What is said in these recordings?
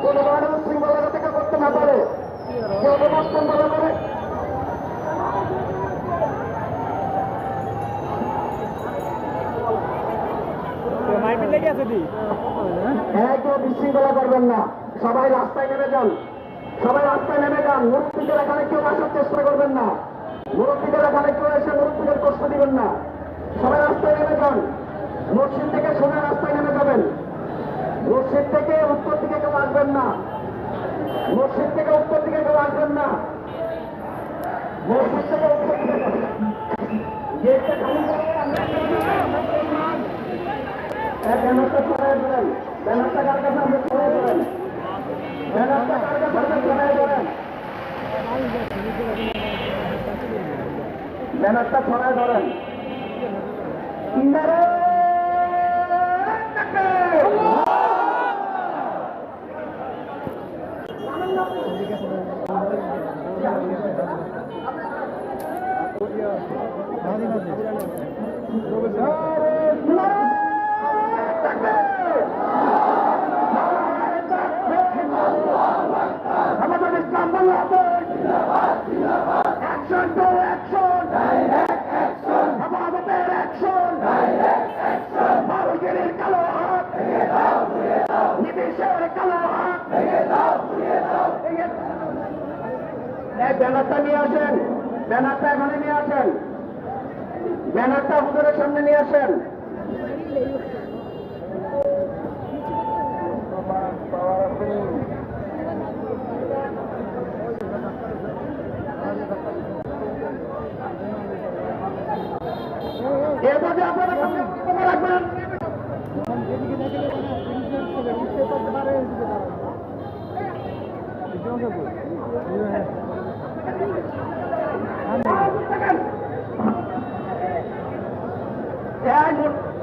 কোন ধরনের উচ্ছৃঙ্খলা থেকে করতে না পারে, কেউ অবস্থান ভালো করে কেউ বিশৃঙ্খলা করবেন না। সবাই রাস্তায় নেমে যান, সবাই রাস্তায় নেমে যান। মুরব্বীদের এখানে কেউ আসার চেষ্টা করবেন না, মুরব্বীদের এখানে কেউ এসে মুরব্বীদের কষ্ট দিবেন না। সবাই রাস্তায় নেমে যান। মসজিদ থেকে সোজা রাস্তায় নেমে যাবেন। মসজিদ থেকে উত্তর দিকে কেউ আসবেন না, মসজিদ থেকে উত্তর দিকে কেউ আসবেন না, মসজিদ থেকে উত্তর দিকে গেটটা খালি করে ব্যানারটা ছড়াই দেবেন। ব্যানারটা কার কাছে আমরা ছড়াই দেবেন, ব্যানারটা কার কাছে আমরা ছড়াই দেবেন, ব্যানারটা ছড়াই ধরেন। আমাদের ইসলাম বাংলাদেশ অ্যাকশন টু অ্যাকশন, আমাদের অ্যাকশন, বাবুগিরির কালো হাত, নিবেশের কালো হাত, এই ব্যানারটা নিয়ে আসেন, ব্যানারটা এখানে নিয়ে আসেন, ব্যানারটা হুজুরের সামনে নিয়ে আসেন। এভাবে আপনারা রাখবেন।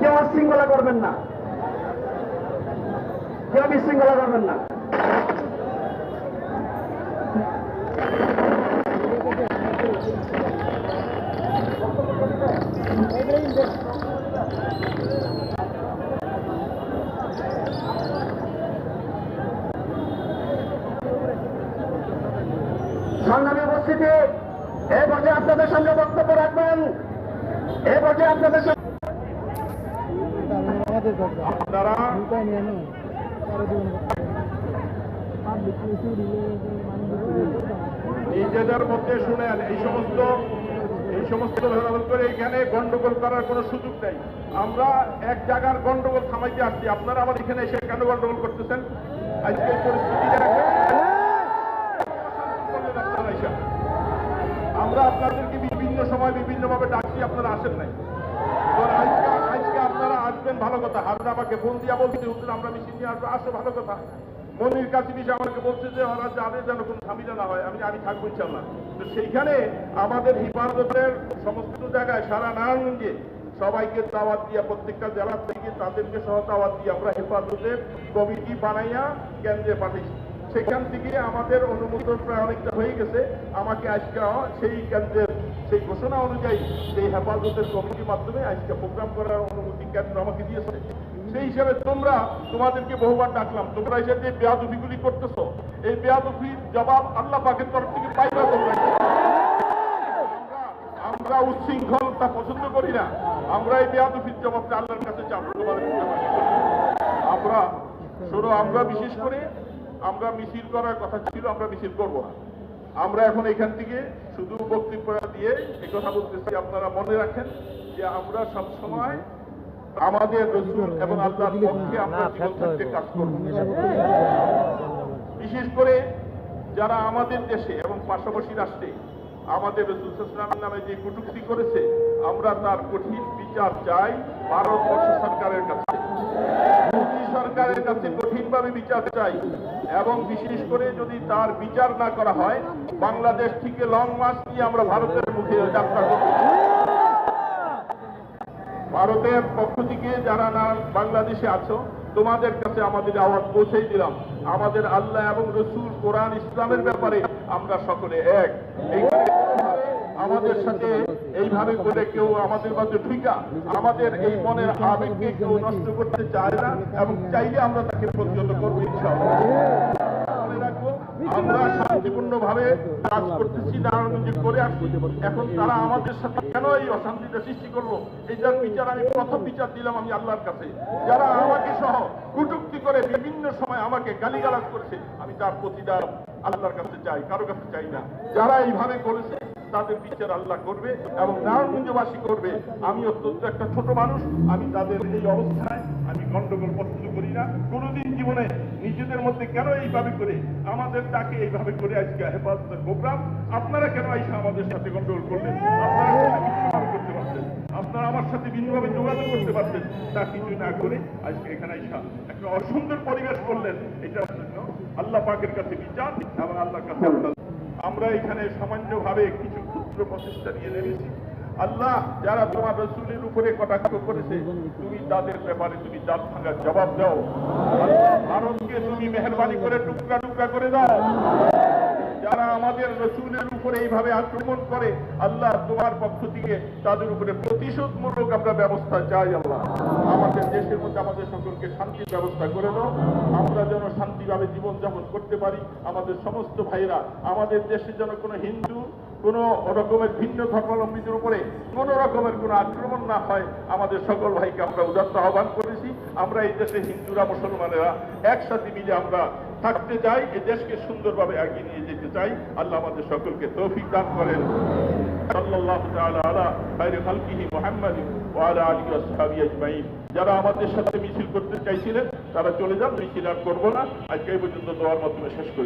কেউ শৃঙ্খলা করবেন না, কেউ বিশৃঙ্খলা করবেন না। সংগ্রামী উপস্থিতি, এই পর্যায়ে আপনাদের সামনে বক্তব্য রাখবেন, এই পর্যায়ে আপনাদের নিজেদের মধ্যে শুনেন। এই সমস্ত ভেদাভেদ করে এখানে গন্ডগোল করার কোনো সুযোগ নেই। আমরা এক জায়গার গন্ডগোল থামাইতে আসছি, আপনারা আবার এখানে এসে কেন গন্ডগোল করতেছেন? আজকে পরিস্থিতি আমরা আপনাদেরকে বিভিন্ন সময় বিভিন্নভাবে ডাকছি, আপনারা আসেন নাই। আজকে আপনারা আসবেন, ভালো কথা। হারুন আমাকে ফোন দিয়া বলছে হুজুর আমরা মিছিল নিয়ে আসবো, আসো, ভালো কথা। মনির কাছে বিষয় আমাকে বলছে যে ওরা যাদের যেন কোনো ঝামেলা না হয়, আমি থাকবো ইনশাল্লাহ। তো সেইখানে আমাদের হেফাজতের সমস্ত জায়গায় সারা নারায়ণগঞ্জে সবাইকে দাওয়াত দিয়া, প্রত্যেকটা জেলা থেকে তাদেরকে সহ দাওয়াত দিয়ে আমরা হেফাজতের কমিটি বানাইয়া কেন্দ্রে পাঠিয়েছি। সেখান থেকে আমাদের অনুমোদন প্রায় অনেকটা হয়ে গেছে। আমাকে আজকে সেই কেন্দ্রের সেই ঘোষণা অনুযায়ী সেই হেফাজতের কমিটির মাধ্যমে আজকে প্রোগ্রাম করার অনুমতি কেন্দ্র আমাকে দিয়েছে। সেই হিসাবে তোমাদেরকে বহুবার ডাকলাম, তোমরা এসে যে বেয়াদবিগুলি করতেছো, এই বেয়াদবির জবাব আল্লাহ পাকের তরফ থেকে পাইবা তোমরা। আমরা উচ্ছৃঙ্খলতা পছন্দ করি না, আমরা এই বেয়াদবির জবাবটা আল্লাহর কাছে চাবো। আমরা বিশেষ করে আমরা মিছিল করার কথা ছিল, আমরা মিছিল করবো না। আমরা এখন এখান থেকে শুধু বক্তব্য দিয়ে এই কথা বলতেছি, আপনারা মনে রাখেন যে আমরা সবসময় আমাদের রাসূল এবং আল্লাহর পক্ষে আমরা জীবন থাকতে কাজ করব। বিশেষ করে যারা আমাদের দেশে এবং পাশাপাশি রাষ্ট্রে আমাদের রাসূল সাল্লাল্লাহু আলাইহি ওয়াসাল্লামের নামে যে কটূক্তি করেছে, আমরা তার কঠিন বিচার চাই ভারতবর্ষ সরকারের কাছে, মোদী সরকারের কাছে কঠিনভাবে বিচার চাই। এবং বিশেষ করে যদি তার বিচার না করা হয়, বাংলাদেশ থেকে লং মার্চ নিয়ে আমরা ভারতের মুখে যাত্রা করব। ভারতের পক্ষ থেকে যারা না বাংলাদেশে আছো, তোমাদের কাছে আমাদের আওয়াজ পৌঁছে দিলাম। আমাদের আল্লাহ এবং রসুল, কোরআন, ইসলামের ব্যাপারে আমরা সকলে এক। আমাদের সাথে এইভাবে করে কেউ আমাদের মাঝে ঢুকা আমাদের এই মনের আবেগকে কেউ নষ্ট করতে চায় না, এবং চাইলে আমরা তাকে প্রতিহত করবো ইনশাআল্লাহ। আমরা শান্তিপূর্ণভাবে কাজ করতেছি, নারায়ণগঞ্জে করে আসছি। এখন তারা আমাদের সাথে কেন এই অশান্তিটা সৃষ্টি করলো, এইটার বিচার আমি প্রথম বিচার দিলাম আমি আল্লাহর কাছে। যারা আমাকে সহ কটূক্তি করে বিভিন্ন সময় আমাকে গালিগালাজ করেছে, আমি তার প্রতিদান আল্লাহর কাছে চাই, কারো কাছে চাই না। যারা এইভাবে করেছে তাদের বিচার আল্লাহ করবে এবং নারায়ণগঞ্জবাসী করবে। আমি অত্যন্ত একটা ছোট মানুষ, আমি তাদের এই অবস্থায় আমি গন্ডগোল পছন্দ করি না। কোনোদিন জীবনে নিজেদের মধ্যে কেন এইভাবে করে আমাদের তাকে এইভাবে করে আজকে হেফাজতের প্রোগ্রাম, আপনারা কেন আইসা আমাদের সাথে গন্ডগোল করলেন? আপনারা ভিন্নভাবে করতে পারতেন, আপনারা আমার সাথে ভিন্নভাবে যোগাযোগ করতে পারতেন। তা কিছু না করে আজকে এখানে আইসা একটা অসুন্দর পরিবেশ করলেন। এটার জন্য আল্লাহ পাকের কাছে বিচার এবং আল্লাহর কাছে আমরা এখানে সামান্যভাবে কিছু ক্ষুদ্র প্রচেষ্টা নিয়ে নেমেছি। আল্লাহ যারা তোমার রসুলের উপরে কটাক্ষ করেছে, তুমি তাদের ব্যাপারে তুমি দাঁত ভাঙার জবাব দাও। ভারতকে তুমি মেহরবানি করে টুকরা টুকরা করে দাও। যারা আমাদের রসুলের উপরে এইভাবে আক্রমণ করে, আল্লাহ তোমার পক্ষ থেকে তাদের উপরে প্রতিশোধমূলক আমরা ব্যবস্থা চাই। আল্লাহ আমাদের দেশের মধ্যে আমাদের সকলকে শান্তির ব্যবস্থা করে দাও, আমরা যেন শান্তিভাবে জীবনযাপন করতে পারি। আমাদের সমস্ত ভাইরা, আমাদের দেশে যেন কোনো হিন্দু কোন রকমের ভিন্ন ধর্মাবলম্বীদের উপরে কোন রকমের কোন আক্রমণ না হয়। আমাদের সকল ভাইকে আমরা উদাত্ত আহ্বান করেছি। আমরা এই দেশে হিন্দুরা মুসলমানেরা একসাথে মিলে আমরা থাকতে চাই, এই দেশকে সুন্দরভাবে এগিয়ে নিয়ে যেতে চাই। আল্লাহ আমাদের সকলকে তৌফিক দান করেন। সাল্লাল্লাহু তাআলা আলা খায়রি খালকিহি মুহাম্মাদিন ওয়া আলা আলিহি ওয়া সাহবিহি আজমাইন। যারা আমাদের সাথে মিছিল করতে চাইছিলেন তারা চলে যান, মিছিল আর করব না। আজকে এই পর্যন্ত দোয়ার মাধ্যমে শেষ করে দিই।